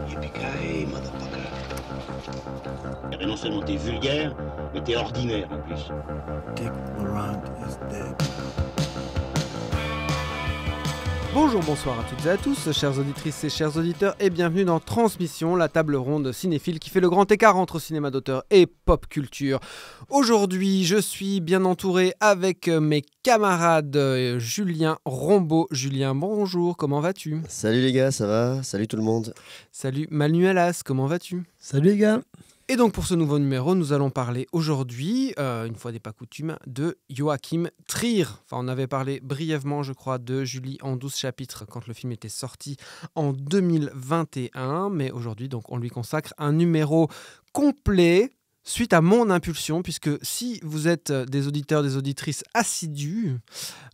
Yippee-ki-yay, motherfucker. Eh ben non seulement t'es vulgaire, mais t'es ordinaire en plus. Dick Laurent is dead. Bonjour, bonsoir à toutes et à tous, chères auditrices et chers auditeurs, et bienvenue dans Transmission, la table ronde cinéphile qui fait le grand écart entre cinéma d'auteur et pop culture. Aujourd'hui, je suis bien entouré avec mes camarades Julien Rombaud. Julien, bonjour, comment vas-tu ? Salut les gars, ça va ? Salut tout le monde. Salut Manuelas, comment vas-tu ? Salut les gars. Et donc pour ce nouveau numéro, nous allons parler aujourd'hui, une fois n'est pas coutume, de Joachim Trier. Enfin, on avait parlé brièvement, je crois, de Julie en 12 chapitres quand le film était sorti en 2021. Mais aujourd'hui, donc, on lui consacre un numéro complet suite à mon impulsion, puisque si vous êtes des auditeurs, des auditrices assidus,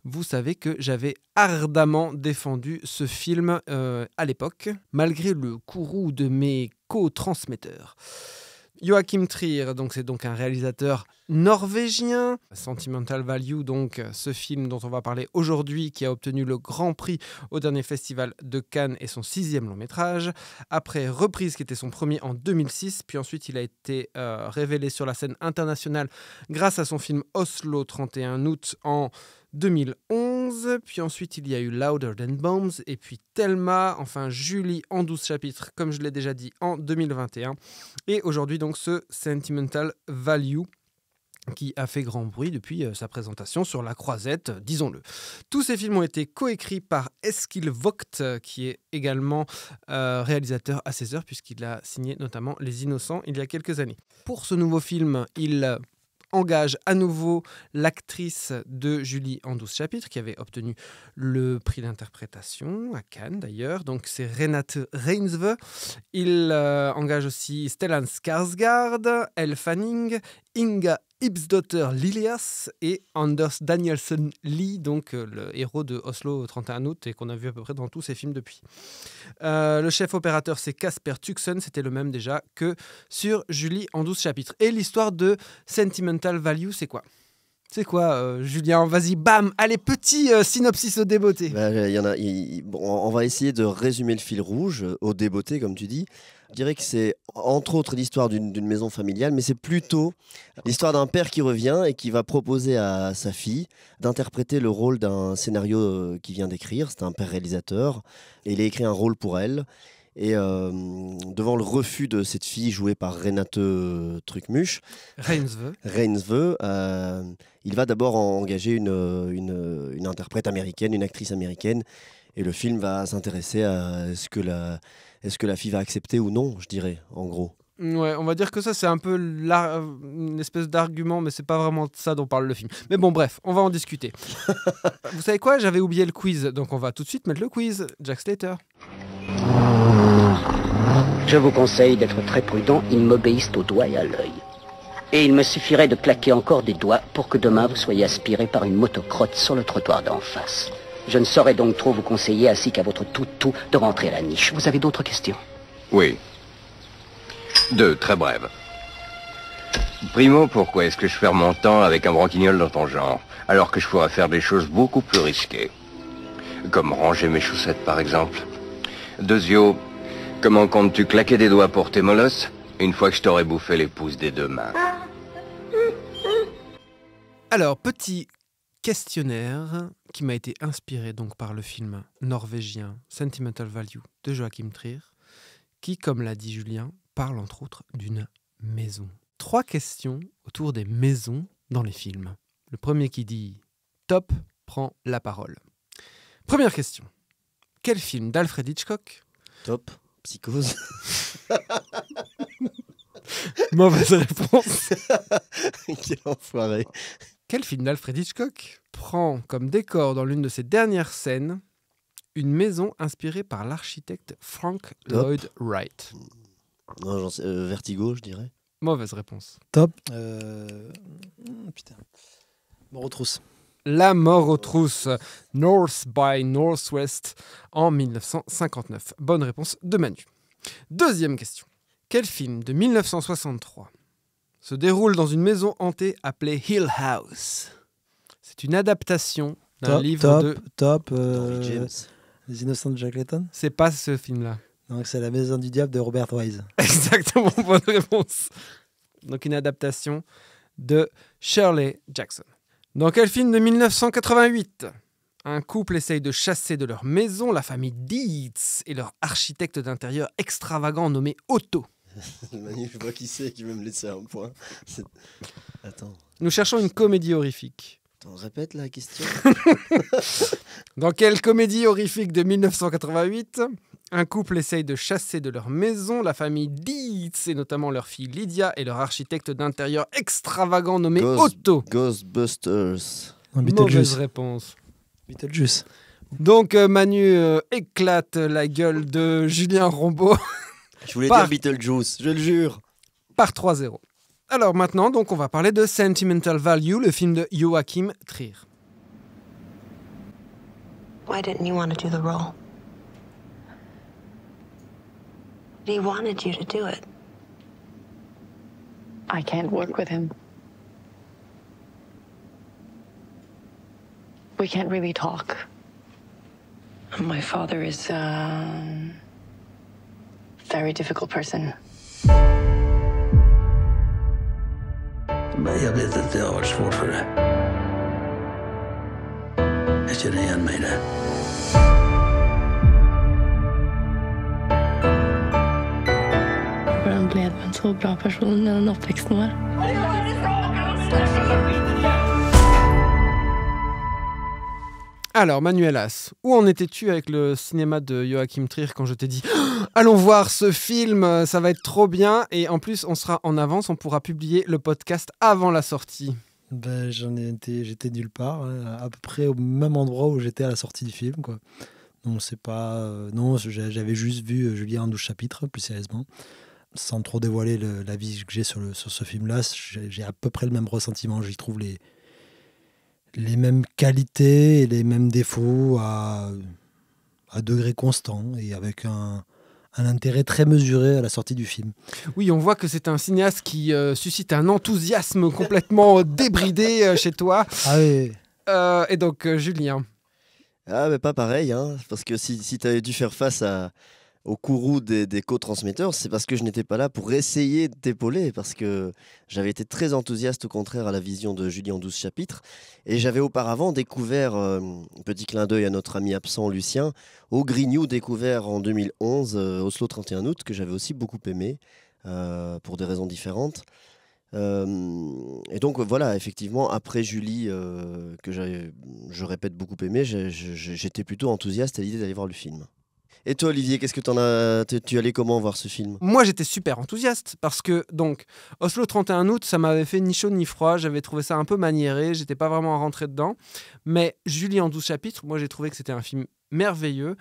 vous savez que j'avais ardemment défendu ce film à l'époque, malgré le courroux de mes co-transmetteurs. Joachim Trier, donc c'est donc un réalisateur norvégien. Sentimental Value, donc ce film dont on va parler aujourd'hui, qui a obtenu le Grand Prix au dernier festival de Cannes et son 6e long métrage. Après Reprise, qui était son premier en 2006, puis ensuite il a été révélé sur la scène internationale grâce à son film Oslo 31 août en 2011, puis ensuite il y a eu Louder Than Bombs, et puis Thelma, enfin Julie en 12 chapitres, comme je l'ai déjà dit, en 2021. Et aujourd'hui donc ce Sentimental Value, qui a fait grand bruit depuis sa présentation sur la Croisette, disons-le. Tous ces films ont été coécrits par Eskil Vogt, qui est également réalisateur à 16 heures, puisqu'il a signé notamment Les Innocents il y a quelques années. Pour ce nouveau film, il engage à nouveau l'actrice de Julie en 12 chapitres, qui avait obtenu le prix d'interprétation à Cannes d'ailleurs, donc c'est Renate Reinsve. Il engage aussi Stellan Skarsgård, Elle Fanning, Inga Ibsdotter Lilias et Anders Danielsen Lee, donc le héros de Oslo 31 août et qu'on a vu à peu près dans tous ses films depuis. Le chef opérateur, c'est Casper Tuxen, c'était le même déjà que sur Julie en 12 chapitres. Et l'histoire de Sentimental Value, c'est quoi ? C'est quoi, Julien ? Vas-y, bam ! Allez, petit synopsis au débeauté. Bon, on va essayer de résumer le fil rouge au débeauté, comme tu dis. Je dirais que c'est entre autres l'histoire d'une maison familiale, mais c'est plutôt l'histoire d'un père qui revient et qui va proposer à sa fille d'interpréter le rôle d'un scénario qu'il vient d'écrire. C'est un père réalisateur et il a écrit un rôle pour elle. Et devant le refus de cette fille jouée par Renate Reinsve, il va d'abord engager une interprète américaine, une actrice américaine. Et le film va s'intéresser à est-ce que la fille va accepter ou non, je dirais, en gros. Ouais, on va dire que ça, c'est un peu une espèce d'argument, mais c'est pas vraiment de ça dont parle le film. Mais bon, bref, on va en discuter. Vous savez quoi ? J'avais oublié le quiz, donc on va tout de suite mettre le quiz. Jack Slater. Je vous conseille d'être très prudent, ils m'obéissent au doigt et à l'œil. Et il me suffirait de claquer encore des doigts pour que demain vous soyez aspiré par une motocrotte sur le trottoir d'en face. Je ne saurais donc trop vous conseiller, ainsi qu'à votre tout, de rentrer à la niche. Vous avez d'autres questions ? Oui. 2, très brèves. Primo, pourquoi est-ce que je perds mon temps avec un branquignol dans ton genre, alors que je pourrais faire des choses beaucoup plus risquées ? Comme ranger mes chaussettes, par exemple. 2, comment comptes-tu claquer des doigts pour tes molosses, une fois que je t'aurai bouffé les pouces des 2 mains ? Alors, petit questionnaire qui m'a été inspiré donc par le film norvégien Sentimental Value de Joachim Trier, qui, comme l'a dit Julien, parle entre autres d'une maison. 3 questions autour des maisons dans les films. Le premier qui dit « Top » prend la parole. Première question. Quel film d'Alfred Hitchcock ? Top, Psychose. Mauvaise réponse. Quel enfoiré. Quel film d'Alfred Hitchcock prend comme décor dans l'une de ses dernières scènes une maison inspirée par l'architecte Frank Lloyd Wright ? Non, Vertigo, je dirais. Mauvaise réponse. Top. Putain. Mort aux trousses. La mort aux trousses, North by Northwest, en 1959. Bonne réponse de Manu. Deuxième question. Quel film de 1963 se déroule dans une maison hantée appelée Hill House ? C'est une adaptation d'un livre de... Henry James. Les Innocents de Jack Layton. C'est pas ce film-là. Donc c'est La Maison du Diable de Robert Wise. Exactement, bonne réponse. Donc une adaptation de Shirley Jackson. Dans quel film de 1988 un couple essaye de chasser de leur maison la famille Dietz et leur architecte d'intérieur extravagant nommé Otto. Manu, je vois qui c'est qui veut me laisser un point. Attends. Nous cherchons une comédie horrifique. Attends, répète la question. Dans quelle comédie horrifique de 1988 un couple essaye de chasser de leur maison la famille Dietz et notamment leur fille Lydia et leur architecte d'intérieur extravagant nommé Otto. Ghostbusters. Mauvaise réponse. Beetlejuice. Donc Manu éclate la gueule de Julien Rombaud Je voulais dire Beetlejuice, je le jure. par 3-0. Alors maintenant, donc, on va parler de Sentimental Value, le film de Joachim Trier. Why didn't you want to do the role? He wanted you to do it. I can't work with him. We can't really talk. My father is a very difficult person. Jag vet att det har varit svårt för dig. Jag känner igen mig där. Hvordan ble du en så bra person med den oppveksten vår? Alors, Manuelas, où en étais-tu avec le cinéma de Joachim Trier quand je t'ai dit « Allons voir ce film, ça va être trop bien » et en plus, on sera en avance, on pourra publier le podcast avant la sortie. Ben, j'étais nulle part, hein, à peu près au même endroit où j'étais à la sortie du film, quoi. Non, c'est pas... non, j'avais juste vu Julien en 12 chapitres, plus sérieusement. Sans trop dévoiler l'avis que j'ai sur ce film-là, j'ai à peu près le même ressentiment. J'y trouve les mêmes qualités et les mêmes défauts à degré constant et avec un intérêt très mesuré à la sortie du film. Oui, on voit que c'est un cinéaste qui suscite un enthousiasme complètement débridé chez toi. Ah oui. Et donc, Julien. Ah, mais pas pareil, hein, parce que si tu avais dû faire face au courroux des co-transmetteurs, c'est parce que je n'étais pas là pour essayer de t'épauler, parce que j'avais été très enthousiaste au contraire à la vision de Julie en 12 chapitres, et j'avais auparavant découvert, petit clin d'œil à notre ami absent Lucien, au Grignou découvert en 2011, Oslo 31 août, que j'avais aussi beaucoup aimé, pour des raisons différentes. Et donc voilà, effectivement, après Julie, que je répète beaucoup aimé, j'étais plutôt enthousiaste à l'idée d'aller voir le film. Et toi, Olivier, qu'est-ce que tu allais comment voir ce film? Moi, j'étais super enthousiaste parce que, donc, Oslo 31 août, ça m'avait fait ni chaud ni froid. J'avais trouvé ça un peu maniéré. J'étais pas vraiment rentré dedans. Mais Julie en 12 chapitres, moi, j'ai trouvé que c'était un film merveilleux.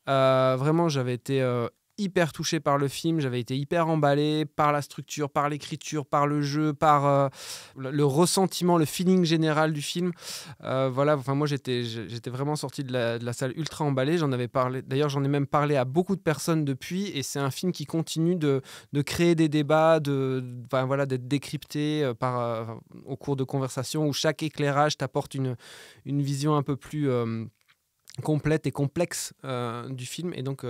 Vraiment, j'avais été hyper touché par le film. J'avais été hyper emballé par la structure, par l'écriture, par le jeu, par le ressentiment, le feeling général du film. Voilà, enfin moi j'étais vraiment sorti de la salle ultra emballé. J'en avais parlé. D'ailleurs, j'en ai même parlé à beaucoup de personnes depuis. Et c'est un film qui continue de créer des débats, voilà, d'être décrypté au cours de conversations où chaque éclairage t'apporte une vision un peu plus complète et complexe du film. Et donc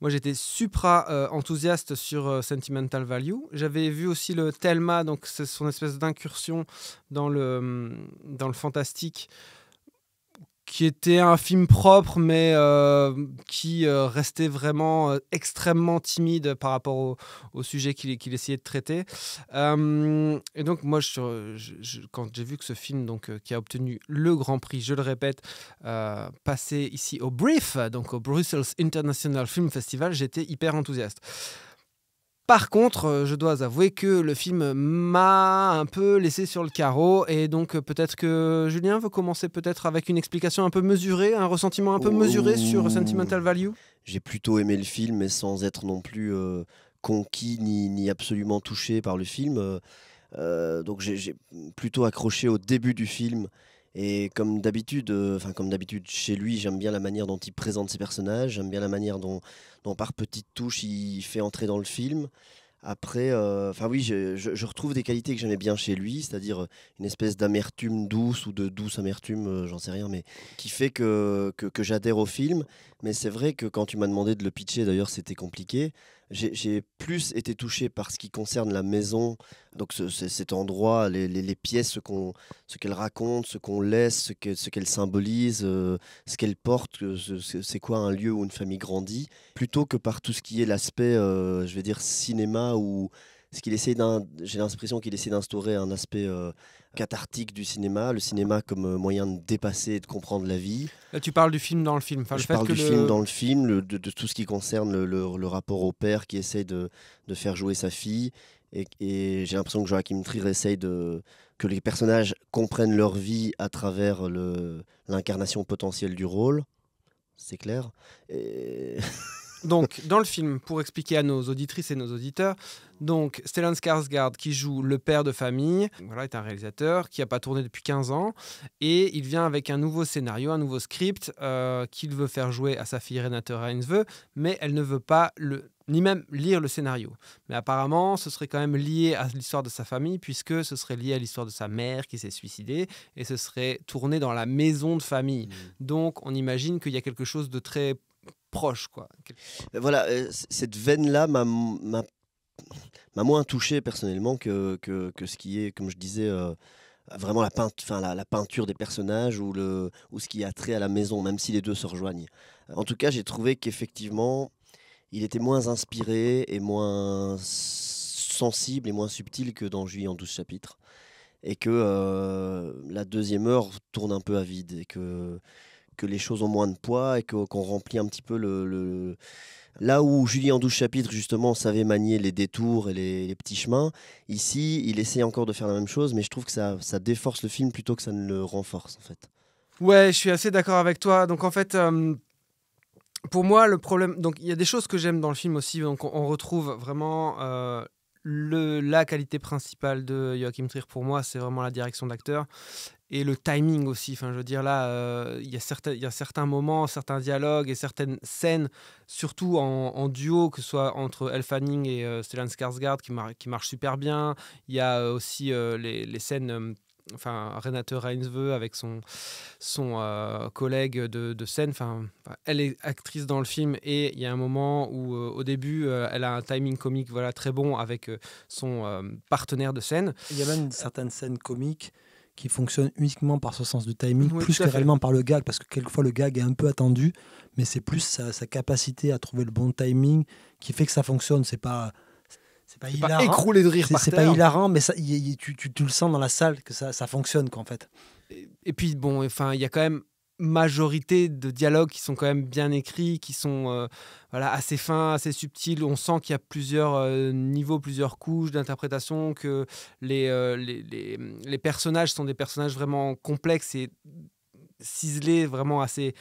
moi j'étais supra enthousiaste sur Sentimental Value. J'avais vu aussi le Thelma, donc c'est son espèce d'incursion dans le fantastique, qui était un film propre, mais qui restait vraiment extrêmement timide par rapport au sujet qu'il essayait de traiter. Et donc, moi, quand j'ai vu que ce film, donc, qui a obtenu le Grand Prix, je le répète, passé ici au BRIF, donc au Brussels International Film Festival, j'étais hyper enthousiaste. Par contre, je dois avouer que le film m'a un peu laissé sur le carreau et donc peut-être que Julien veut commencer peut-être avec une explication un peu mesurée, un ressentiment un peu mesuré sur Sentimental Value. J'ai plutôt aimé le film, mais sans être non plus conquis ni absolument touché par le film. Donc j'ai plutôt accroché au début du film. Et comme d'habitude chez lui, j'aime bien la manière dont il présente ses personnages, j'aime bien la manière dont par petites touches il fait entrer dans le film. Après, oui, je retrouve des qualités que j'aimais bien chez lui, c'est-à-dire une espèce d'amertume douce ou de douce amertume, j'en sais rien, mais qui fait que j'adhère au film. Mais c'est vrai que quand tu m'as demandé de le pitcher, d'ailleurs, c'était compliqué. J'ai plus été touché par ce qui concerne la maison, donc cet endroit, les pièces, ce qu'elle raconte, ce qu'on laisse, ce qu'elle symbolise, ce qu'elle porte, c'est quoi un lieu où une famille grandit, plutôt que par tout ce qui est l'aspect, je vais dire, cinéma, ou ce qu'il essaie j'ai l'impression qu'il essaie d'instaurer un aspect cathartique du cinéma, le cinéma comme moyen de dépasser et de comprendre la vie. Là, tu parles du film dans le film. Enfin, Je parle du film dans le film, de tout ce qui concerne le rapport au père qui essaye de faire jouer sa fille. Et j'ai l'impression que Joachim Trier essaye que les personnages comprennent leur vie à travers l'incarnation potentielle du rôle. C'est clair. Donc, dans le film, pour expliquer à nos auditrices et nos auditeurs, donc Stellan Skarsgård qui joue le père de famille, voilà, est un réalisateur qui n'a pas tourné depuis 15 ans et il vient avec un nouveau scénario, un nouveau script qu'il veut faire jouer à sa fille Renate Reinsve, mais elle ne veut pas ni même lire le scénario. Mais apparemment, ce serait quand même lié à l'histoire de sa famille, puisque ce serait lié à l'histoire de sa mère qui s'est suicidée, et ce serait tourné dans la maison de famille. Donc, on imagine qu'il y a quelque chose de très proche, quoi. Voilà, cette veine-là m'a moins touché personnellement que ce qui est, comme je disais, vraiment la peinture des personnages ou ce qui a trait à la maison, même si les deux se rejoignent. En tout cas, j'ai trouvé qu'effectivement, il était moins inspiré et moins sensible et moins subtil que dans Julie en 12 chapitres. Et que la deuxième heure tourne un peu à vide et que les choses ont moins de poids et qu'on remplit un petit peu là où Julie en 12 chapitres justement savait manier les détours et les petits chemins. Ici, il essaie encore de faire la même chose, mais je trouve que ça déforce le film plutôt que ça ne le renforce en fait. Ouais, je suis assez d'accord avec toi. Donc en fait, pour moi, le problème... Donc il y a des choses que j'aime dans le film aussi. Donc on retrouve vraiment... la qualité principale de Joachim Trier pour moi, c'est vraiment la direction d'acteur et le timing aussi. Enfin, je veux dire, là, il y a certains moments, certains dialogues et certaines scènes, surtout en duo, que ce soit entre Elle Fanning et Stellan Skarsgård, qui marchent super bien. Il y a aussi les scènes... Renate Reinsve avec son collègue de scène. Elle est actrice dans le film et il y a un moment où au début elle a un timing comique très bon avec son partenaire de scène. Il y a même certaines scènes comiques qui fonctionnent uniquement par ce sens du timing, oui, plus que réellement par le gag, parce que quelquefois le gag est un peu attendu, mais c'est plus sa capacité à trouver le bon timing qui fait que ça fonctionne. C'est pas écroulé de rire par terre. C'est pas hilarant, mais tu le sens dans la salle que ça fonctionne, quoi, en fait. Et puis, bon, il y a quand même majorité de dialogues qui sont quand même bien écrits, qui sont assez fins, assez subtils. On sent qu'il y a plusieurs niveaux, plusieurs couches d'interprétation, que les personnages sont des personnages vraiment complexes et ciselés vraiment assez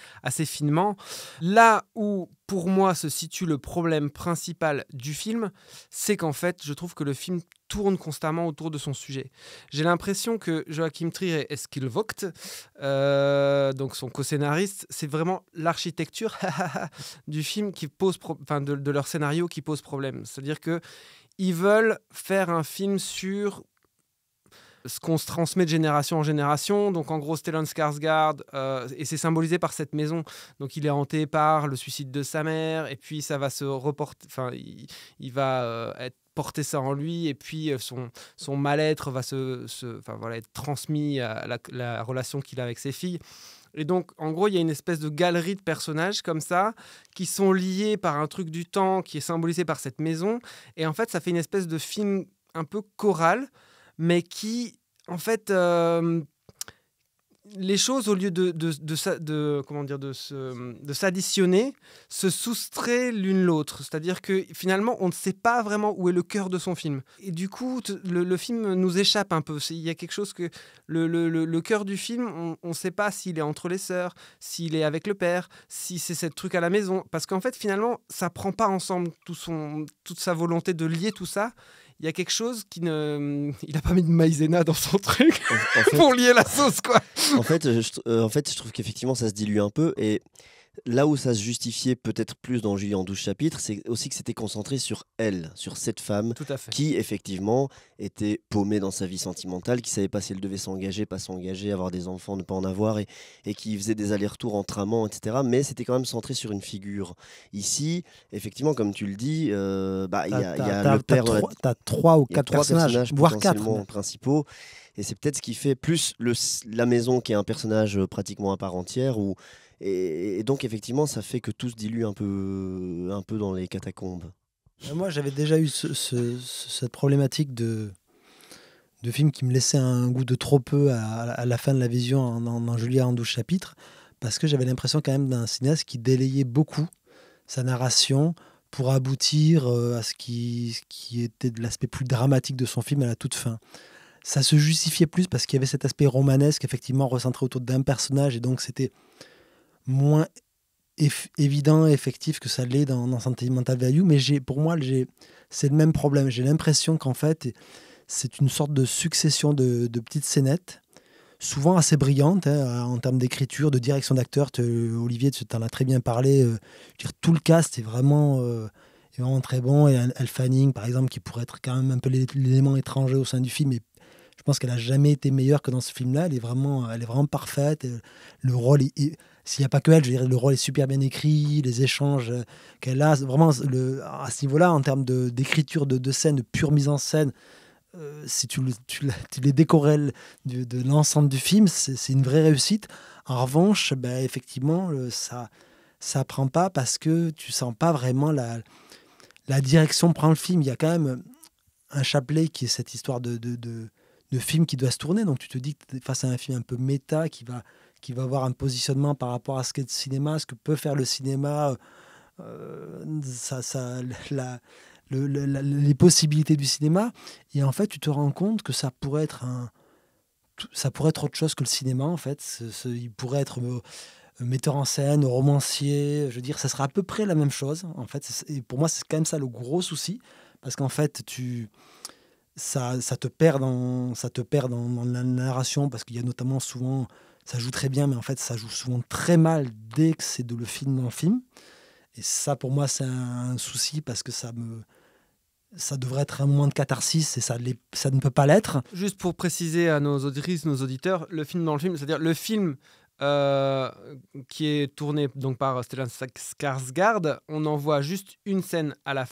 finement. Là où, pour moi, se situe le problème principal du film, c'est qu'en fait, je trouve que le film tourne constamment autour de son sujet. J'ai l'impression que Joachim Trier et Eskil Vogt, donc son co-scénariste, c'est vraiment l'architecture du film qui pose de leur scénario qui pose problème. C'est-à-dire qu'ils veulent faire un film sur ce qu'on se transmet de génération en génération. Donc en gros, Stellan Skarsgård, et c'est symbolisé par cette maison. Donc il est hanté par le suicide de sa mère, et puis ça va se reporter, il va porter ça en lui, et puis son mal-être va être transmis à la relation qu'il a avec ses filles. Et donc, en gros, il y a une espèce de galerie de personnages comme ça, qui sont liés par un truc du temps qui est symbolisé par cette maison. Et en fait, ça fait une espèce de film un peu choral, mais qui, en fait, les choses, au lieu de s'additionner, se soustraient l'une l'autre. C'est-à-dire que finalement, on ne sait pas vraiment où est le cœur de son film. Et du coup, le film nous échappe un peu. Il y a quelque chose que... Le cœur du film, on ne sait pas s'il est entre les sœurs, s'il est avec le père, si c'est ce truc à la maison. Parce qu'en fait, finalement, ça ne prend pas ensemble toute sa volonté de lier tout ça. Il y a quelque chose il n'a pas mis de maïzena dans son truc en fait, pour lier la sauce, quoi. En fait, je trouve qu'effectivement, ça se dilue un peu. Et Là où ça se justifiait peut-être plus dans Julie en 12 chapitres, c'est aussi que c'était concentré sur elle, sur cette femme Tout à fait. qui, effectivement, était paumée dans sa vie sentimentale, qui savait pas si elle devait s'engager, pas s'engager, avoir des enfants, ne pas en avoir, et qui faisait des allers-retours entre amants, etc. Mais c'était quand même centré sur une figure. Ici, effectivement, comme tu le dis, il y a le père... T'as 3 ou Il y a 4 trois personnages, voire 4. potentiellement principaux. Et c'est peut-être ce qui fait plus la maison qui est un personnage pratiquement à part entière. Et donc, effectivement, ça fait que tout se dilue un peu dans les catacombes. Moi, j'avais déjà eu cette problématique de film qui me laissait un goût de trop peu à la fin de la vision dans Julia en 12 chapitres, parce que j'avais l'impression quand même d'un cinéaste qui délayait beaucoup sa narration pour aboutir à ce qui était de l'aspect plus dramatique de son film à la toute fin. Ça se justifiait plus parce qu'il y avait cet aspect romanesque, effectivement, recentré autour d'un personnage, et donc c'était moins évident et effectif que ça l'est dans Sentimental Value. Mais pour moi, c'est le même problème. J'ai l'impression qu'en fait, c'est une sorte de succession de petites scénettes, souvent assez brillantes en termes d'écriture, de direction d'acteur. Olivier, tu en as très bien parlé. Je veux dire, tout le cast est vraiment très bon. Et Elle Fanning, par exemple, qui pourrait être quand même un peu l'élément étranger au sein du film, et je pense qu'elle n'a jamais été meilleure que dans ce film-là. Elle est vraiment parfaite. Le rôle s'il n'y a pas que elle, je dirais, le rôle est super bien écrit, les échanges qu'elle a, vraiment à ce niveau-là, en termes d'écriture de scène, de pure mise en scène, si tu les décorrèles de l'ensemble du film, c'est une vraie réussite. En revanche, effectivement, ça prend pas parce que tu sens pas vraiment la direction prend le film. Il y a quand même un chapelet qui est cette histoire de film qui doit se tourner. Donc tu te dis que tu es face à un film un peu méta qui va avoir un positionnement par rapport à ce qu'est le cinéma, ce que peut faire le cinéma, les possibilités du cinéma. Et en fait, tu te rends compte que ça pourrait être autre chose que le cinéma, en fait. Il pourrait être metteur en scène, romancier. Je veux dire, ça sera à peu près la même chose, en fait. Et pour moi, c'est quand même ça le gros souci. Parce qu'en fait, ça te perd dans la narration, parce qu'il y a notamment souvent... Ça joue très bien, mais en fait, ça joue souvent très mal dès que c'est le film dans le film. Et ça, pour moi, c'est un souci, parce que ça devrait être un moment de catharsis, et ça ne peut pas l'être. Juste pour préciser à nos auditrices, nos auditeurs, le film dans le film, c'est-à-dire le film qui est tourné donc par Stellan Skarsgård, on en voit juste une scène à la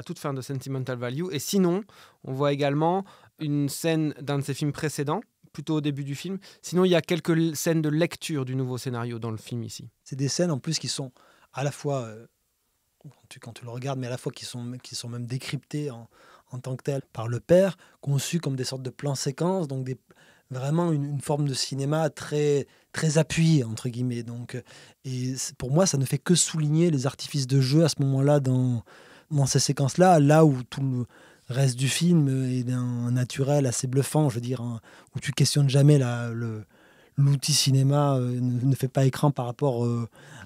toute fin de Sentimental Value, et sinon, on voit également une scène d'un de ses films précédents, plutôt au début du film. Sinon, il y a quelques scènes de lecture du nouveau scénario dans le film ici. C'est des scènes en plus qui sont à la fois, quand tu le regardes, mais à la fois qui sont même décryptées en tant que telles par le père, conçues comme des sortes de plans séquences, donc vraiment une forme de cinéma très, très appuyée, entre guillemets. Donc, et pour moi, ça ne fait que souligner les artifices de jeu à ce moment-là dans ces séquences-là, là où tout le reste du film est d'un naturel assez bluffant, je veux dire, où tu questionnes jamais l'outil cinéma, ne fait pas écran par rapport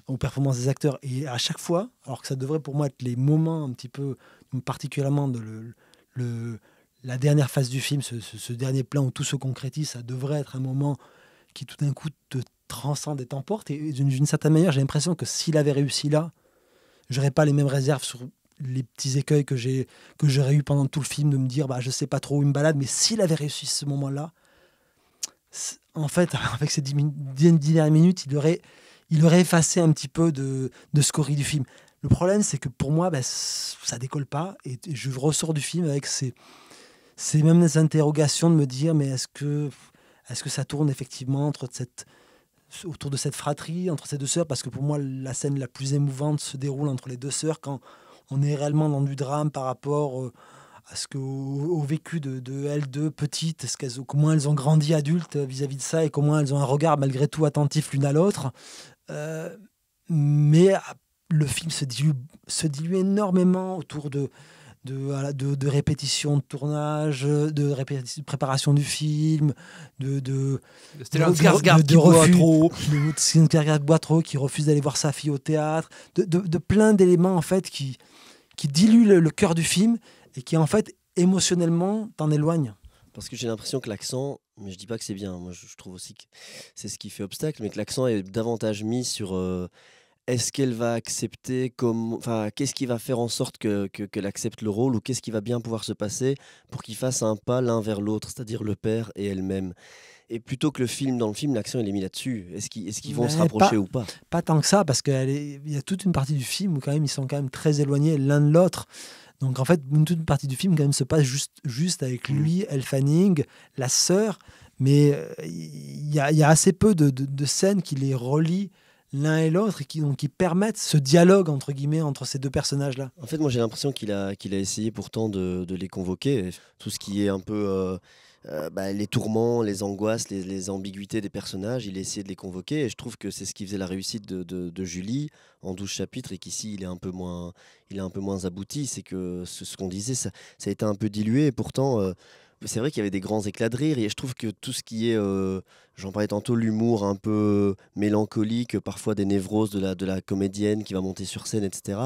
aux performances des acteurs. Et à chaque fois, alors que ça devrait pour moi être les moments un petit peu, particulièrement la dernière phase du film, ce dernier plan où tout se concrétise, ça devrait être un moment qui tout d'un coup te transcende et t'emporte. Et d'une certaine manière, j'ai l'impression que s'il avait réussi là, j'aurais pas les mêmes réserves sur les petits écueils que j'aurais eu pendant tout le film, de me dire je sais pas trop où il me balade, mais s'il avait réussi ce moment-là, en fait, avec ces 10 dernières minutes, il aurait effacé un petit peu de scorie du film. Le problème, c'est que pour moi, ça décolle pas, et je ressors du film avec ces mêmes interrogations de me dire, mais est-ce que ça tourne effectivement autour de cette fratrie, entre ces deux sœurs, parce que pour moi, la scène la plus émouvante se déroule entre les deux sœurs, quand on est réellement dans du drame par rapport au vécu de elles deux petites, comment elles ont grandi adultes vis-à-vis de ça, et comment elles ont un regard malgré tout attentif l'une à l'autre. Mais le film se dilue énormément autour de répétitions de tournage, de préparation du film, de Stellan Skarsgård qui boit trop, Stellan Skarsgård boit trop, qui refuse d'aller voir sa fille au théâtre, de plein d'éléments en fait qui diluent le cœur du film, et qui en fait émotionnellement t'en éloignent. Parce que j'ai l'impression que l'accent, mais je dis pas que c'est bien, moi je trouve aussi que c'est ce qui fait obstacle, mais que l'accent est davantage mis sur est-ce qu'elle va accepter qu'est-ce qui va faire en sorte qu'elle accepte le rôle ou qu'est-ce qui va bien pouvoir se passer pour qu'ils fassent un pas l'un vers l'autre, c'est-à-dire le père et elle-même. Et plutôt que dans le film, l'accent il est mis là-dessus. Est-ce qu'ils vont se rapprocher ou pas? Pas tant que ça, parce qu'il y a toute une partie du film où quand même ils sont quand même très éloignés l'un de l'autre. Donc en fait, toute une partie du film quand même se passe juste avec lui, Elle Fanning, la sœur, mais il y a assez peu de scènes qui les relient l'un et l'autre et qui permettent ce dialogue entre guillemets entre ces deux personnages-là. En fait, moi j'ai l'impression qu'il a essayé pourtant de les convoquer. Tout ce qui est un peu les tourments, les angoisses, les ambiguïtés des personnages, il a essayé de les convoquer et je trouve que c'est ce qui faisait la réussite de Julie en 12 chapitres et qu'ici il est un peu moins abouti. C'est que ce qu'on disait, ça a été un peu dilué et pourtant c'est vrai qu'il y avait des grands éclats de rire et je trouve que tout ce qui est, j'en parlais tantôt, l'humour un peu mélancolique, parfois des névroses de la comédienne qui va monter sur scène, etc.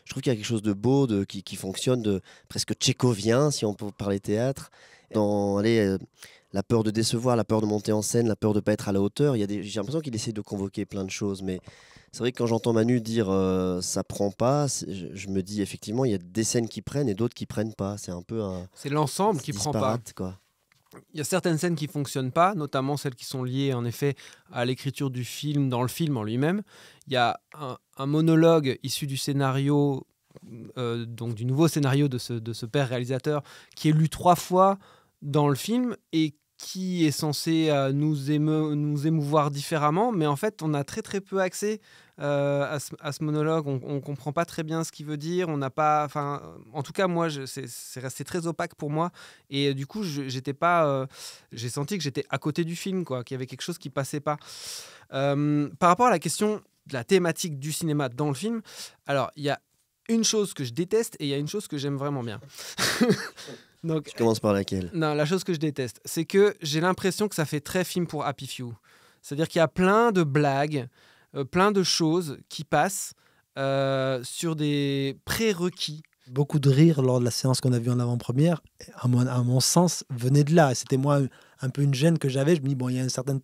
Je trouve qu'il y a quelque chose de beau, qui fonctionne, de presque tchécovien si on peut parler théâtre. Dans la peur de décevoir, la peur de monter en scène, la peur de ne pas être à la hauteur. J'ai l'impression qu'il essaie de convoquer plein de choses. Mais c'est vrai que quand j'entends Manu dire ça prend pas, je me dis effectivement, il y a des scènes qui prennent et d'autres qui prennent pas. C'est un peu c'est l'ensemble qui prend pas. Quoi. Il y a certaines scènes qui ne fonctionnent pas, notamment celles qui sont liées en effet à l'écriture du film, dans le film en lui-même. Il y a un monologue issu du scénario, donc du nouveau scénario de ce père réalisateur, qui est lu 3 fois dans le film et qui est censé nous émouvoir différemment, mais en fait on a très très peu accès à ce monologue, on comprend pas très bien ce qu'il veut dire, on n'a pas, en tout cas moi c'est resté très opaque pour moi et du coup j'ai senti que j'étais à côté du film, quoi, qu'il y avait quelque chose qui passait pas. Par rapport à la question de la thématique du cinéma dans le film, alors il y a une chose que je déteste et il y a une chose que j'aime vraiment bien. Donc, tu commences par laquelle? Non, la chose que je déteste, c'est que j'ai l'impression que ça fait très film pour Happy Few. C'est-à-dire qu'il y a plein de blagues, plein de choses qui passent sur des prérequis. Beaucoup de rire lors de la séance qu'on a vue en avant-première, à mon sens, venait de là. Et c'était moi un peu une gêne que j'avais. Je me dis, bon, il y a un certain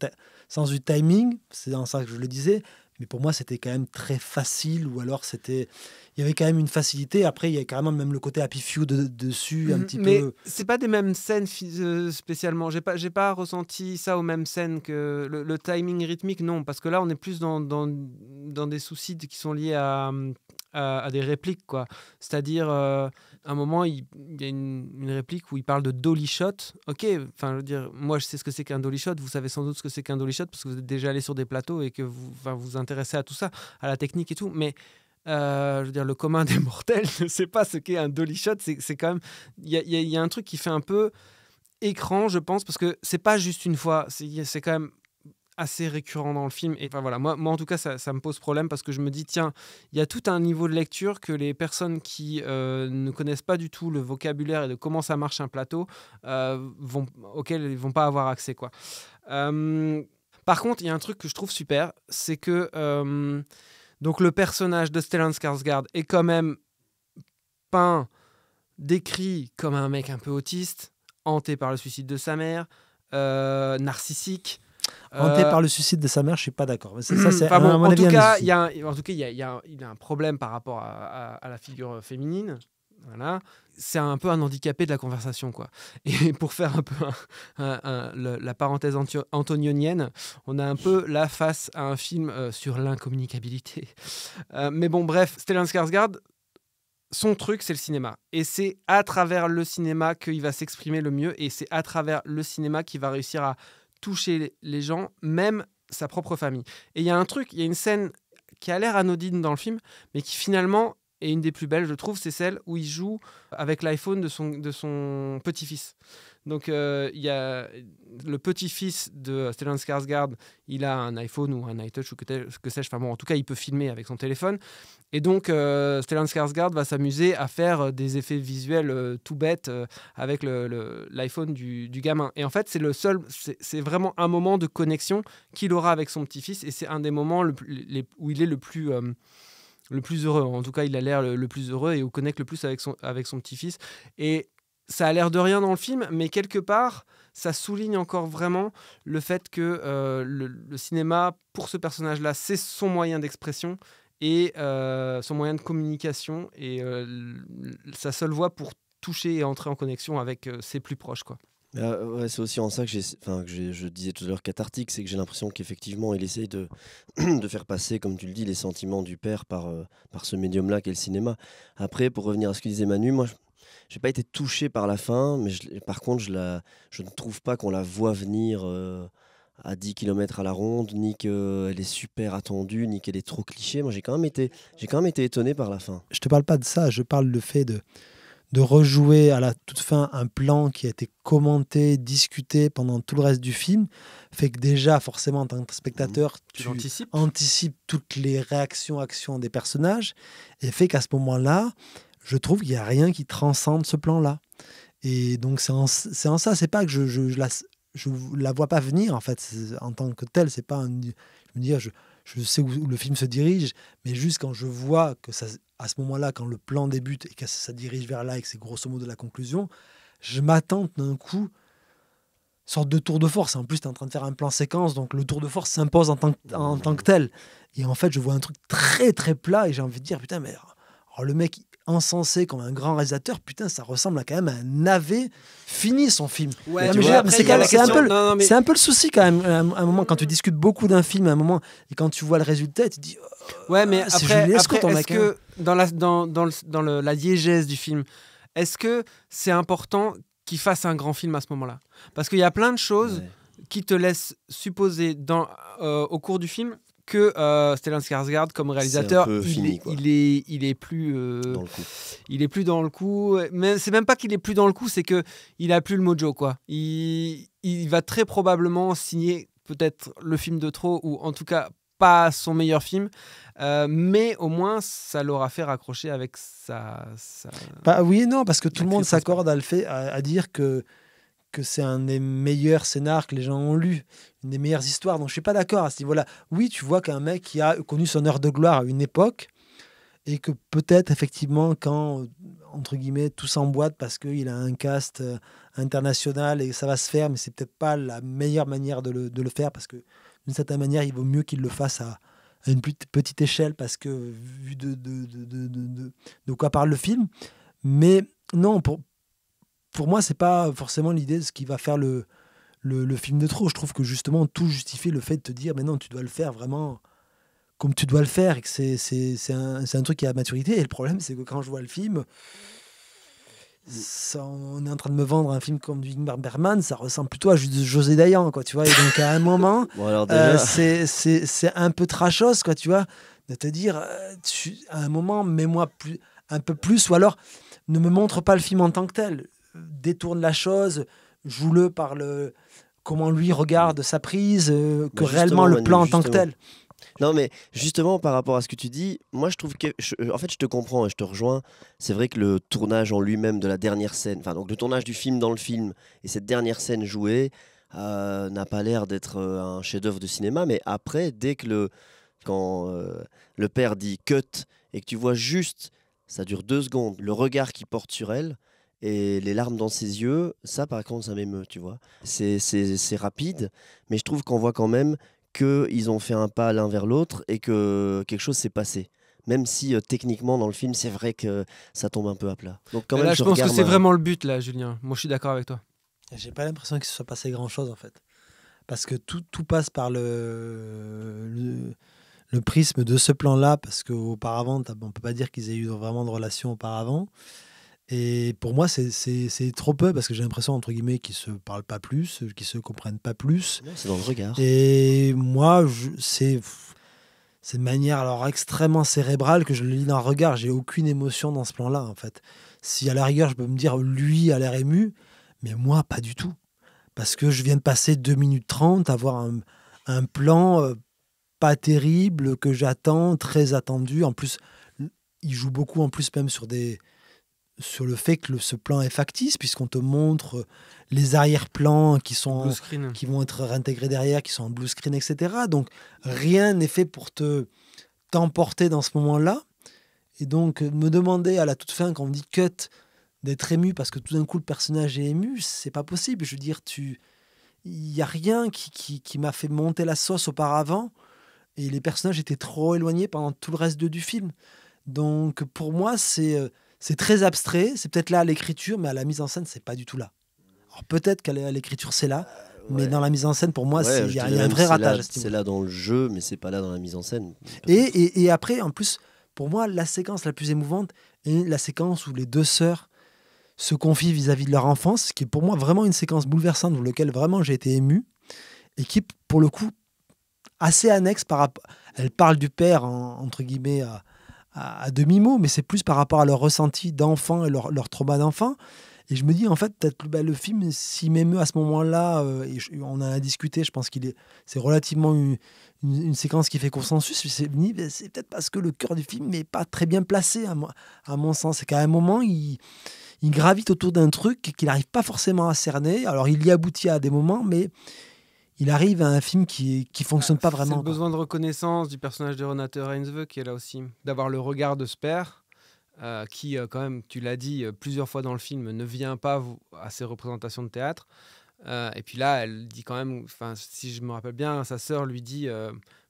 sens du timing, c'est dans ça que je le disais, mais pour moi, c'était quand même très facile, ou alors il y avait quand même une facilité. Après, il y a carrément même le côté Happy Few dessus, un petit mais peu. C'est pas des mêmes scènes spécialement. J'ai pas ressenti ça aux mêmes scènes que le timing rythmique, non, parce que là, on est plus dans des soucis qui sont liés à des répliques, quoi. C'est-à-dire, à un moment, il y a une réplique où il parle de dolly shot. Ok, enfin, je veux dire, moi, je sais ce que c'est qu'un dolly shot. Vous savez sans doute ce que c'est qu'un dolly shot parce que vous êtes déjà allé sur des plateaux et que vous vous intéressez à tout ça, à la technique et tout. Mais je veux dire, le commun des mortels ne sait pas ce qu'est un dolly shot. C'est quand même, il y a un truc qui fait un peu écran, je pense, parce que c'est pas juste une fois. C'est quand même assez récurrent dans le film. Et enfin voilà, moi en tout cas, ça me pose problème parce que je me dis, tiens, il y a tout un niveau de lecture que les personnes qui ne connaissent pas du tout le vocabulaire et de comment ça marche un plateau auquel ils vont pas avoir accès, quoi. Par contre, il y a un truc que je trouve super, c'est que donc le personnage de Stellan Skarsgård est quand même décrit comme un mec un peu autiste, hanté par le suicide de sa mère, narcissique. Hanté par le suicide de sa mère, je suis pas d'accord. En tout cas, il y a un problème par rapport à la figure féminine. Voilà. C'est un peu un handicapé de la conversation, quoi. Et pour faire un peu la parenthèse antonionienne, on a un peu là face à un film sur l'incommunicabilité. Mais bon, bref, Stellan Skarsgård, son truc, c'est le cinéma. Et c'est à travers le cinéma qu'il va s'exprimer le mieux. Et c'est à travers le cinéma qu'il va réussir à toucher les gens, même sa propre famille. Et il y a une scène qui a l'air anodine dans le film, mais qui finalement est une des plus belles, je trouve, c'est celle où il joue avec l'iPhone de son petit-fils. Donc, il y a le petit-fils de Stellan Skarsgård, il a un iPhone ou un iTouch ou que sais-je. Enfin bon, en tout cas, il peut filmer avec son téléphone. Et donc, Stellan Skarsgård va s'amuser à faire des effets visuels tout bêtes avec l'iPhone du gamin. Et en fait, c'est vraiment un moment de connexion qu'il aura avec son petit-fils. Et c'est un des moments où il est le plus heureux. En tout cas, il a l'air le plus heureux et où connecte le plus avec son petit-fils. Et ça a l'air de rien dans le film, mais quelque part, ça souligne encore vraiment le fait que le cinéma, pour ce personnage-là, c'est son moyen d'expression et son moyen de communication et sa seule voie pour toucher et entrer en connexion avec ses plus proches, quoi. Ouais, c'est aussi en ça que je disais tout à l'heure cathartique, c'est que j'ai l'impression qu'effectivement il essaye de, de faire passer, comme tu le dis, les sentiments du père par ce médium-là qu'est le cinéma. Après, pour revenir à ce que disait Manu, moi j'ai pas été touché par la fin, mais par contre je ne trouve pas qu'on la voit venir à 10 km à la ronde, ni qu'elle est super attendue, ni qu'elle est trop cliché. Moi j'ai quand même été étonné par la fin. Je te parle pas de ça, je parle du fait de rejouer à la toute fin un plan qui a été commenté, discuté pendant tout le reste du film, fait que déjà, forcément, en tant que spectateur, tu anticipes toutes les réactions, actions des personnages, et fait qu'à ce moment-là, je trouve qu'il n'y a rien qui transcende ce plan-là. Et donc, c'est en ça, c'est pas que je la vois pas venir, en fait, en tant que tel, c'est pas je veux dire, je sais où le film se dirige, mais juste quand je vois que ça, à ce moment-là, quand le plan débute et que ça dirige vers là et que c'est grosso modo la conclusion, je m'attends d'un coup sorte de tour de force. En plus, tu es en train de faire un plan séquence, donc le tour de force s'impose en tant que tel. Et en fait, je vois un truc très très plat et j'ai envie de dire, putain, mais alors, le mec encensé comme un grand réalisateur, putain, ça ressemble à quand même à un navet fini son film. Ouais, c'est un peu le souci quand même. À un moment, quand tu discutes beaucoup d'un film, à un moment, et quand tu vois le résultat, tu te dis. Ouais, mais après est-ce que dans la diégèse du film, est-ce que c'est important qu'il fasse un grand film à ce moment-là? Parce qu'il y a plein de choses qui te laissent supposer au cours du film que Stellan Skarsgård comme réalisateur, il est plus dans le coup. Il est plus dans le coup. Mais c'est même pas qu'il est plus dans le coup, c'est que il a plus le mojo, quoi. Il va très probablement signer peut-être le film de trop, ou en tout cas pas son meilleur film, mais au moins ça l'aura fait raccrocher avec sa... Bah, oui et non, parce que tout le monde s'accorde à dire que c'est un des meilleurs scénars que les gens ont lu, une des meilleures histoires. Donc je suis pas d'accord à ce niveau-là. Oui, tu vois qu'un mec qui a connu son heure de gloire à une époque et que peut-être effectivement quand, entre guillemets, tout s'emboîte parce qu'il a un cast international et ça va se faire, mais c'est peut-être pas la meilleure manière de le faire, parce que d'une certaine manière, il vaut mieux qu'il le fasse à une plus petite échelle, parce que vu de quoi parle le film. Mais non, pour moi, c'est pas forcément l'idée de ce qui va faire le film de trop. Je trouve que justement, tout justifie le fait de te dire, mais non, tu dois le faire vraiment comme tu dois le faire, et que c'est un truc qui a maturité. Et le problème, c'est que quand je vois le film, on est en train de me vendre un film comme du Ingmar Bergman, ça ressemble plutôt à José Dayan, quoi, tu vois. Et donc, à un moment, c'est un peu trashos, quoi, tu vois, de te dire, à un moment, mets-moi un peu plus, ou alors, ne me montre pas le film en tant que tel. Détourne la chose, joue-le par comment lui regarde sa prise, que réellement le plan en tant que tel. Non, mais justement, par rapport à ce que tu dis, moi je trouve que, en fait, je te comprends et je te rejoins. C'est vrai que le tournage en lui-même de la dernière scène, enfin, donc le tournage du film dans le film et cette dernière scène jouée n'a pas l'air d'être un chef-d'œuvre de cinéma. Mais après, quand le père dit cut et que tu vois juste, ça dure 2 secondes, le regard qu'il porte sur elle et les larmes dans ses yeux, ça par contre, ça m'émeut, tu vois. C'est rapide, mais je trouve qu'on voit quand même qu'ils ont fait un pas l'un vers l'autre et que quelque chose s'est passé. Même si techniquement dans le film, c'est vrai que ça tombe un peu à plat. Donc quand même, là, je pense que c'est vraiment le but, là, Julien. Moi, je suis d'accord avec toi. J'ai pas l'impression qu'il se soit passé grand-chose, en fait. Parce que tout passe par le prisme de ce plan-là, parce qu'auparavant, on peut pas dire qu'ils aient eu vraiment de relation auparavant. Et pour moi, c'est trop peu, parce que j'ai l'impression, entre guillemets, qu'ils ne se parlent pas plus, qu'ils ne se comprennent pas plus. C'est dans le regard. Et moi, c'est de manière alors extrêmement cérébrale que je le lis dans le regard. J'ai aucune émotion dans ce plan-là, en fait. Si à la rigueur, je peux me dire, lui a l'air ému, mais moi, pas du tout. Parce que je viens de passer 2 minutes 30 à voir un plan pas terrible, que j'attends, très attendu. En plus, il joue beaucoup, en plus, même sur le fait que ce plan est factice, puisqu'on te montre les arrière-plans qui vont être réintégrés derrière, qui sont en blue screen, etc. Donc, rien n'est fait pour t'emporter dans ce moment-là. Et donc, me demander à la toute fin, quand on dit cut, d'être ému parce que tout d'un coup, le personnage est ému, c'est pas possible. Je veux dire, il n'y a rien qui m'a fait monter la sauce auparavant. et les personnages étaient trop éloignés pendant tout le reste du film. Donc pour moi, c'est très abstrait. C'est peut-être là à l'écriture, mais à la mise en scène, c'est pas du tout là. Alors peut-être qu'à l'écriture, c'est là, mais dans la mise en scène, pour moi, il y a un vrai ratage. C'est là dans le jeu, mais c'est pas là dans la mise en scène. Et après, en plus, pour moi, la séquence la plus émouvante est la séquence où les deux sœurs se confient vis-à-vis de leur enfance, qui est pour moi vraiment une séquence bouleversante, dans laquelle vraiment j'ai été ému, et qui, pour le coup, assez annexe par rapport. Elle parle du père, entre guillemets, à demi-mot, mais c'est plus par rapport à leur ressenti d'enfant et leur trauma d'enfant. Et je me dis, en fait, peut-être le film, s'il m'émeut à ce moment-là, on en a discuté, je pense c'est relativement une séquence qui fait consensus. C'est peut-être parce que le cœur du film n'est pas très bien placé, à mon sens. C'est qu'à un moment, il gravite autour d'un truc qu'il n'arrive pas forcément à cerner. Alors, il y aboutit à des moments, mais il arrive à un film qui fonctionne pas vraiment. C'est le besoin de reconnaissance du personnage de Renate Reinsve qui est là aussi. D'avoir le regard de ce père. Qui, quand même, tu l'as dit plusieurs fois dans le film, ne vient pas à ses représentations de théâtre. Et puis là, elle dit quand même, si je me rappelle bien, sa sœur lui dit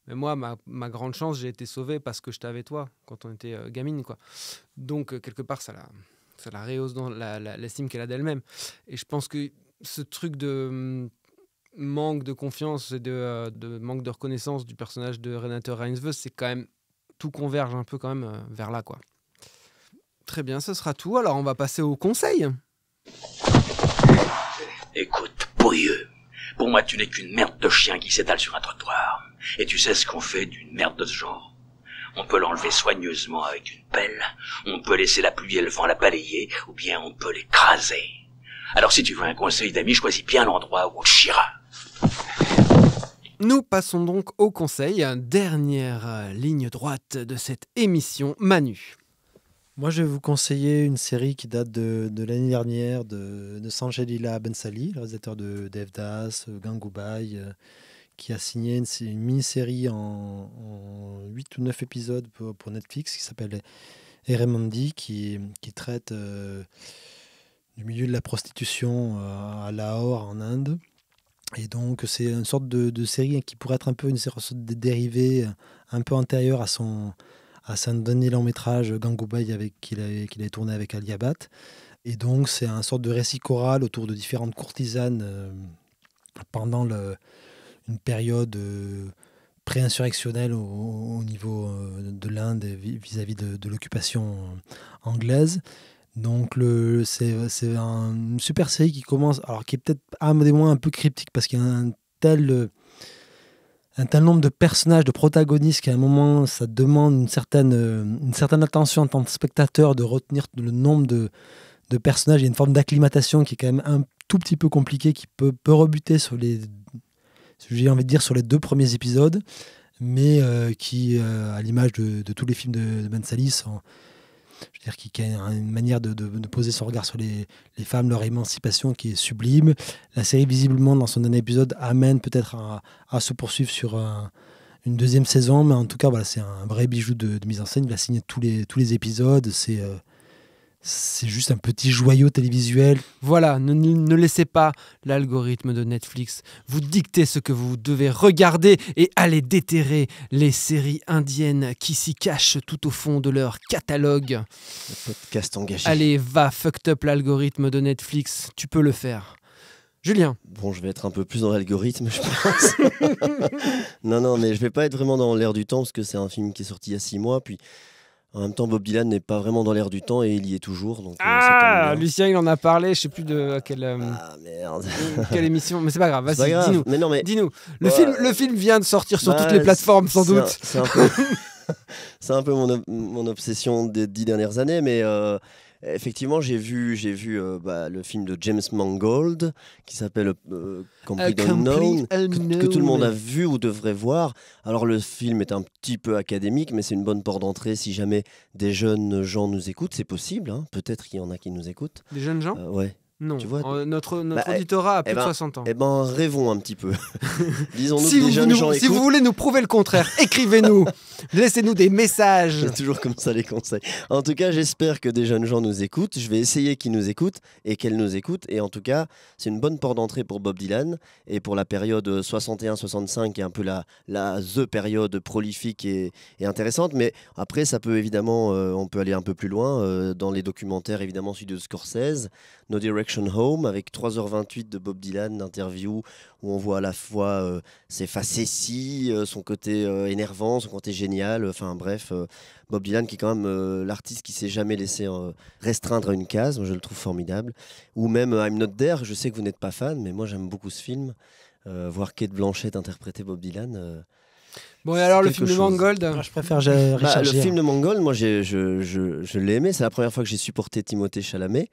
mais moi, ma grande chance, j'ai été sauvée parce que j'étais avec toi quand on était gamine, quoi. Donc, quelque part, ça la rehausse dans l'estime qu'elle a d'elle-même. Et je pense que ce truc de manque de confiance et de manque de reconnaissance du personnage de Renate Reinsve, c'est quand même, tout converge un peu quand même vers là, quoi. Très bien, ce sera tout. Alors, on va passer au conseil. Écoute, pourrieux, pour moi, tu n'es qu'une merde de chien qui s'étale sur un trottoir. Et tu sais ce qu'on fait d'une merde de ce genre? On peut l'enlever soigneusement avec une pelle, on peut laisser la pluie et le vent la balayer, ou bien on peut l'écraser. Alors si tu veux un conseil d'ami, choisis bien l'endroit où on te chiera. Nous passons donc au conseil. Dernière ligne droite de cette émission, Manu. Moi, je vais vous conseiller une série qui date de l'année dernière de Sanjay Leela Bhansali, le réalisateur de Devdas, Gangubai, qui a signé une mini-série en 8 ou 9 épisodes pour Netflix qui s'appelle Eremandi, qui traite du milieu de la prostitution à Lahore, en Inde. Et donc, c'est une sorte de série qui pourrait être un peu une sorte de dérivée un peu antérieure à son dernier long métrage Gangubai qu'il avait tourné avec Alia Bhatt. Et donc c'est un sorte de récit choral autour de différentes courtisanes pendant une période pré-insurrectionnelle au niveau de l'Inde vis-à-vis de l'occupation anglaise. Donc c'est une super série qui commence, alors qui est peut-être à des moments un peu cryptique parce qu'il y a un tel nombre de personnages, de protagonistes, qu'à un moment, ça demande une certaine attention en tant que spectateur de retenir le nombre de personnages. Il y a une forme d'acclimatation qui est quand même un tout petit peu compliquée, qui peut rebuter sur les 2 premiers épisodes, mais qui, à l'image de tous les films de Bhansali, qui a une manière de poser son regard sur les femmes, leur émancipation qui est sublime. La série, visiblement, dans son dernier épisode, amène peut-être à se poursuivre sur une deuxième saison, mais en tout cas, voilà, c'est un vrai bijou de mise en scène. Il a signé tous les épisodes. C'est juste un petit joyau télévisuel. Voilà, ne laissez pas l'algorithme de Netflix vous dicter ce que vous devez regarder et allez déterrer les séries indiennes qui s'y cachent tout au fond de leur catalogue. Le podcast engagé. Allez, va fucked up l'algorithme de Netflix, tu peux le faire. Julien. Bon, je vais être un peu plus dans l'algorithme, je pense. Non, mais je vais pas être vraiment dans l'air du temps parce que c'est un film qui est sorti il y a 6 mois, puis en même temps, Bob Dylan n'est pas vraiment dans l'air du temps et il y est toujours. Donc, Lucien, il en a parlé, je sais plus de quelle émission, mais c'est pas grave. Vas-y, dis-nous. Dis-nous. Le film vient de sortir sur toutes les plateformes, sans doute. C'est un peu mon obsession des 10 dernières années, mais effectivement, j'ai vu le film de James Mangold qui s'appelle Complete Unknown, que tout le monde a vu ou devrait voir. Alors le film est un petit peu académique, mais c'est une bonne porte d'entrée si jamais des jeunes gens nous écoutent. C'est possible, hein. Peut-être qu'il y en a qui nous écoutent. Des jeunes gens Ouais. Non, Tu vois notre auditorat a plus de 60 ans. Eh ben, rêvons un petit peu. Disons-nous Si que des jeunes gens si écoutent. vous voulez nous prouver le contraire, écrivez-nous, laissez-nous des messages. C'est toujours comme ça les conseils. En tout cas, j'espère que des jeunes gens nous écoutent. Je vais essayer qu'ils nous écoutent et qu'elles nous écoutent. Et en tout cas, c'est une bonne porte d'entrée pour Bob Dylan et pour la période 61-65 qui est un peu the période prolifique et intéressante. Mais après, ça peut évidemment, on peut aller un peu plus loin dans les documentaires, évidemment, celui de Scorsese, No Direction Home, avec 3h28 de Bob Dylan d'interview où on voit à la fois ses facéties, son côté énervant, son côté génial. Enfin bref, Bob Dylan qui est quand même l'artiste qui s'est jamais laissé restreindre à une case. Moi, je le trouve formidable. Ou même I'm Not There. Je sais que vous n'êtes pas fan, mais moi j'aime beaucoup ce film. Voir Kate Blanchett interpréter Bob Dylan. Bon, et alors le quelque film de chose. Mangold Moi, je préfère Richard Le Gere. film de Mangold, moi je l'ai aimé. C'est la première fois que j'ai supporté Timothée Chalamet.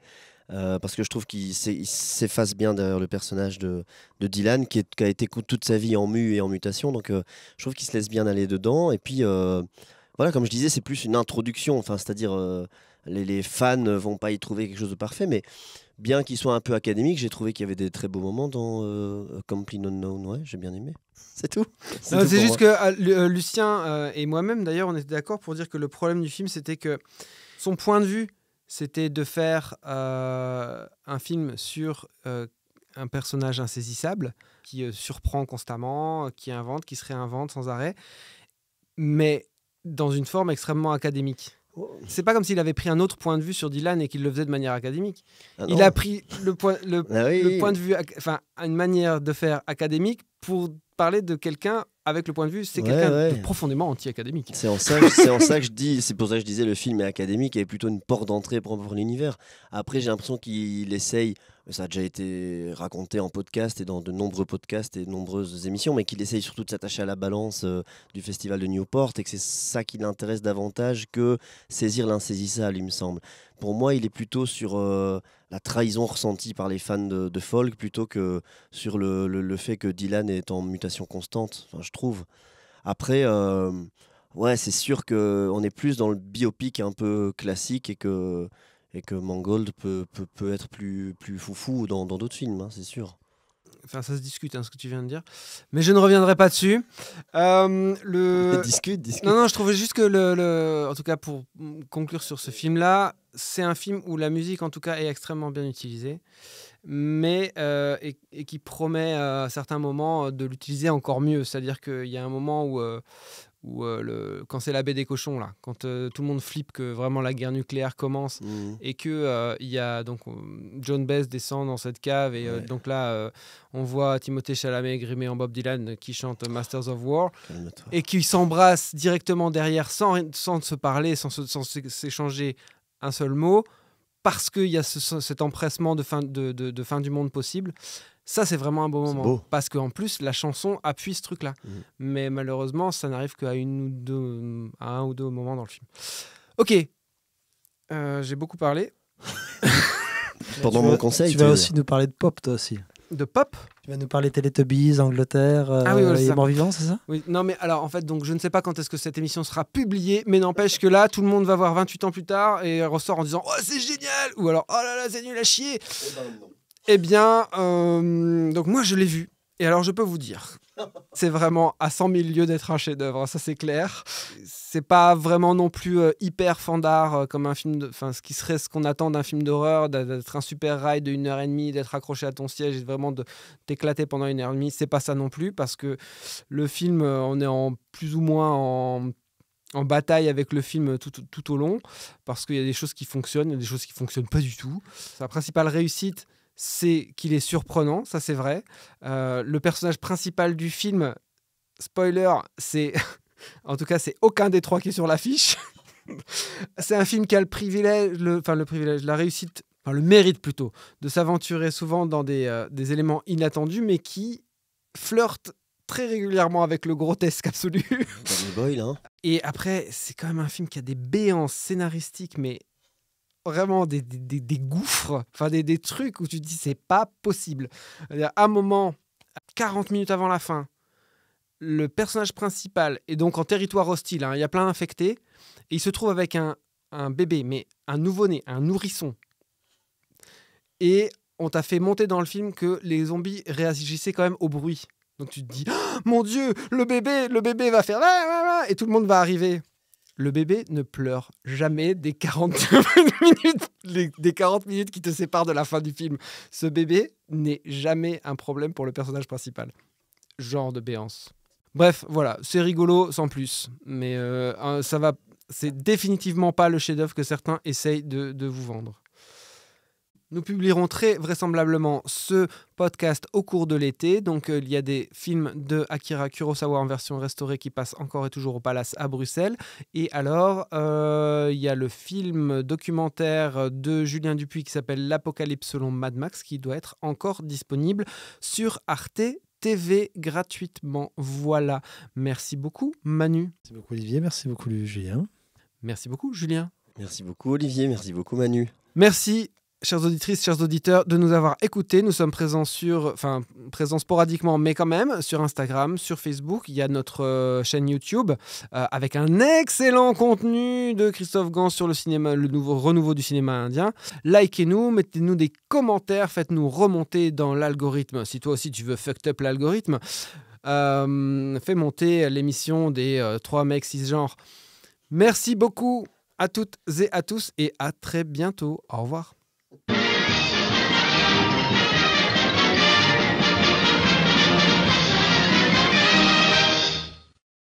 Parce que je trouve qu'il s'efface bien derrière le personnage de Dylan qui a été toute sa vie en mu et en mutation, donc je trouve qu'il se laisse bien aller dedans. Et puis voilà, comme je disais, c'est plus une introduction, enfin, c'est-à-dire les fans ne vont pas y trouver quelque chose de parfait, mais bien qu'il soit un peu académique, j'ai trouvé qu'il y avait des très beaux moments dans Complete Unknown. Ouais, j'ai bien aimé. C'est tout. C'est juste que Lucien et moi-même d'ailleurs on était d'accord pour dire que le problème du film c'était que son point de vue c'était de faire un film sur un personnage insaisissable qui surprend constamment, qui invente, qui se réinvente sans arrêt, mais dans une forme extrêmement académique. C'est pas comme s'il avait pris un autre point de vue sur Dylan et qu'il le faisait de manière académique. Il a pris le point de vue, enfin une manière de faire académique pour parler de quelqu'un avec le point de vue, c'est quelqu'un de profondément anti-académique. C'est en ça que je dis, c'est pour ça que je disais le film est académique et est plutôt une porte d'entrée pour l'univers. Après, j'ai l'impression qu'il essaye, ça a déjà été raconté en podcast et dans de nombreux podcasts et de nombreuses émissions, mais qu'il essaye surtout de s'attacher à la balance du festival de Newport et que c'est ça qui l'intéresse davantage que saisir l'insaisissable, il me semble. Pour moi, il est plutôt sur la trahison ressentie par les fans de folk plutôt que sur le fait que Dylan est en mutation constante, enfin, je trouve. Après, c'est sûr qu'on est plus dans le biopic un peu classique et que Mangold peut être plus foufou dans d'autres films, hein, c'est sûr. Enfin, ça se discute, ce que tu viens de dire. Mais je ne reviendrai pas dessus. Discute. Non, je trouvais juste que, en tout cas, pour conclure sur ce film-là, c'est un film où la musique, en tout cas, est extrêmement bien utilisée, mais et qui promet à certains moments de l'utiliser encore mieux. C'est-à-dire qu'il y a un moment où quand c'est la baie des cochons, là, quand tout le monde flippe que vraiment la guerre nucléaire commence et que il y a donc John Bess descend dans cette cave et donc là on voit Timothée Chalamet grimé en Bob Dylan qui chante Masters of War et qui s'embrasse directement derrière sans se parler, sans s'échanger un seul mot parce qu'il y a cet empressement de fin du monde possible. Ça, c'est vraiment un beau moment. Beau. Parce qu'en plus, la chanson appuie ce truc-là. Mais malheureusement, ça n'arrive qu'à un ou deux moments dans le film. Ok. J'ai beaucoup parlé. Pendant mon conseil, tu vas aussi nous parler de pop, toi aussi. De pop ? Tu vas nous parler Teletubbies, Angleterre, les morts-vivants, c'est ça ? Oui, non, mais alors, en fait, donc, je ne sais pas quand est-ce que cette émission sera publiée, mais n'empêche que là, tout le monde va voir 28 ans plus tard et ressort en disant « Oh, c'est génial !» ou alors « Oh là là, c'est nul à chier !» Eh bien, donc moi je l'ai vu. Et alors je peux vous dire, c'est vraiment à 100 000 lieues d'être un chef-d'œuvre, ça c'est clair. C'est pas vraiment non plus hyper fandard comme un film, ce qui serait ce qu'on attend d'un film d'horreur, d'être un super ride de 1h30, d'être accroché à ton siège et vraiment de t'éclater pendant 1h30. C'est pas ça non plus parce que le film, on est plus ou moins en bataille avec le film tout au long parce qu'il y a des choses qui fonctionnent, il y a des choses qui fonctionnent pas du tout. Sa principale réussite, c'est qu'il est surprenant, ça c'est vrai. Le personnage principal du film, spoiler, c'est en tout cas c'est aucun des trois qui est sur l'affiche. C'est un film qui a le mérite plutôt de s'aventurer souvent dans des éléments inattendus, mais qui flirte très régulièrement avec le grotesque absolu. Boyle, hein. Et après, c'est quand même un film qui a des béances scénaristiques, mais vraiment des gouffres, des trucs où tu te dis c'est pas possible. À un moment, 40 minutes avant la fin, le personnage principal est donc en territoire hostile, il y a plein d'infectés, et il se trouve avec un bébé, mais un nouveau-né, un nourrisson. Et on t'a fait monter dans le film que les zombies réagissaient quand même au bruit. Donc tu te dis, oh, mon Dieu, le bébé va faire... Et tout le monde va arriver. Le bébé ne pleure jamais des 40 minutes, des 40 minutes qui te séparent de la fin du film. Ce bébé n'est jamais un problème pour le personnage principal. Genre de béance. Bref, voilà, c'est rigolo sans plus. Mais c'est définitivement pas le chef-d'œuvre que certains essayent de vous vendre. Nous publierons très vraisemblablement ce podcast au cours de l'été. Donc, il y a des films de Akira Kurosawa en version restaurée qui passent encore et toujours au Palace à Bruxelles. Et alors, il y a le film documentaire de Julien Dupuis qui s'appelle L'Apocalypse selon Mad Max qui doit être encore disponible sur Arte TV gratuitement. Voilà. Merci beaucoup, Manu. Merci beaucoup, Olivier. Merci beaucoup, Julien. Merci beaucoup, Julien. Merci beaucoup, Olivier. Merci beaucoup, Manu. Merci. Chères auditrices, chers auditeurs, de nous avoir écoutés. Nous sommes présents sporadiquement, mais quand même, sur Instagram, sur Facebook. Il y a notre chaîne YouTube avec un excellent contenu de Christophe Gans sur le cinéma, le renouveau du cinéma indien. Likez-nous, mettez-nous des commentaires, faites-nous remonter dans l'algorithme. Si toi aussi tu veux fucked up l'algorithme, fais monter l'émission des 3 mecs 6 genres. Merci beaucoup à toutes et à tous et à très bientôt. Au revoir.